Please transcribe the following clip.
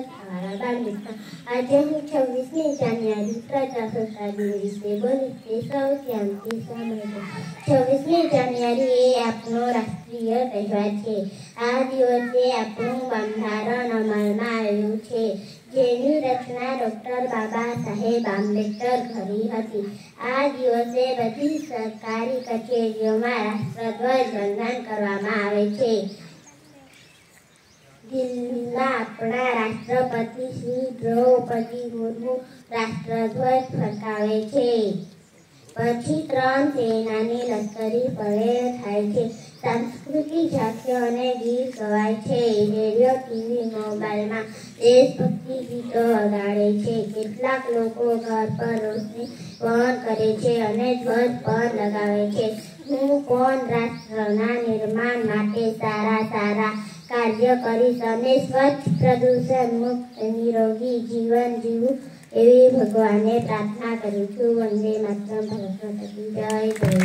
કથાવાળા બાળમિત્ર. આજે હું 26મી જાન્યુઆરી પ્રજાસત્તાક દિન વિશે બોલીશ તે સૌ ધ્યાનથી સાંભળજો. 26મી જાન્યુઆરી એ આપણો રાષ્ટ્રીય તહેવાર છે. આ દિવસે આપણું બંધારણ અમલમાં આવ્યું છે, જેની રચના ડૉક્ટર બાબા સાહેબ આંબેડકર કરી હતી. આ દિવસે બધી સરકારી કચેરીઓમાં રાષ્ટ્રધ્વજ વંદન કરવામાં આવે છે. દિલ્હીમાં આપણા રાષ્ટ્રપતિ શ્રી દ્રૌપદી મુર્મુ રાષ્ટ્રધ્વજ ફરકાવે છે. પછી 3 સેનાની લશ્કરી પરેડ થાય છે. સાંસ્કૃતિક ઝાંખીઓ અને ગીત ગવાય છે. રેડિયો, ટીવી, મોબાઈલમાં દેશભક્તિ ગીતો વગાડે છે. કેટલાક લોકો ઘર પર રોશની પણ કરે છે અને ધ્વજ પણ લગાવે છે. હું પણ રાષ્ટ્રના નિર્માણ માટે સારા કાર્ય કરીશ અને સ્વચ્છ, પ્રદૂષણ મુક્ત, નિરોગી જીવન જીવું એવી ભગવાનને પ્રાર્થના કરું છું. વંદે માતરમ. ભારત માતા કી જય.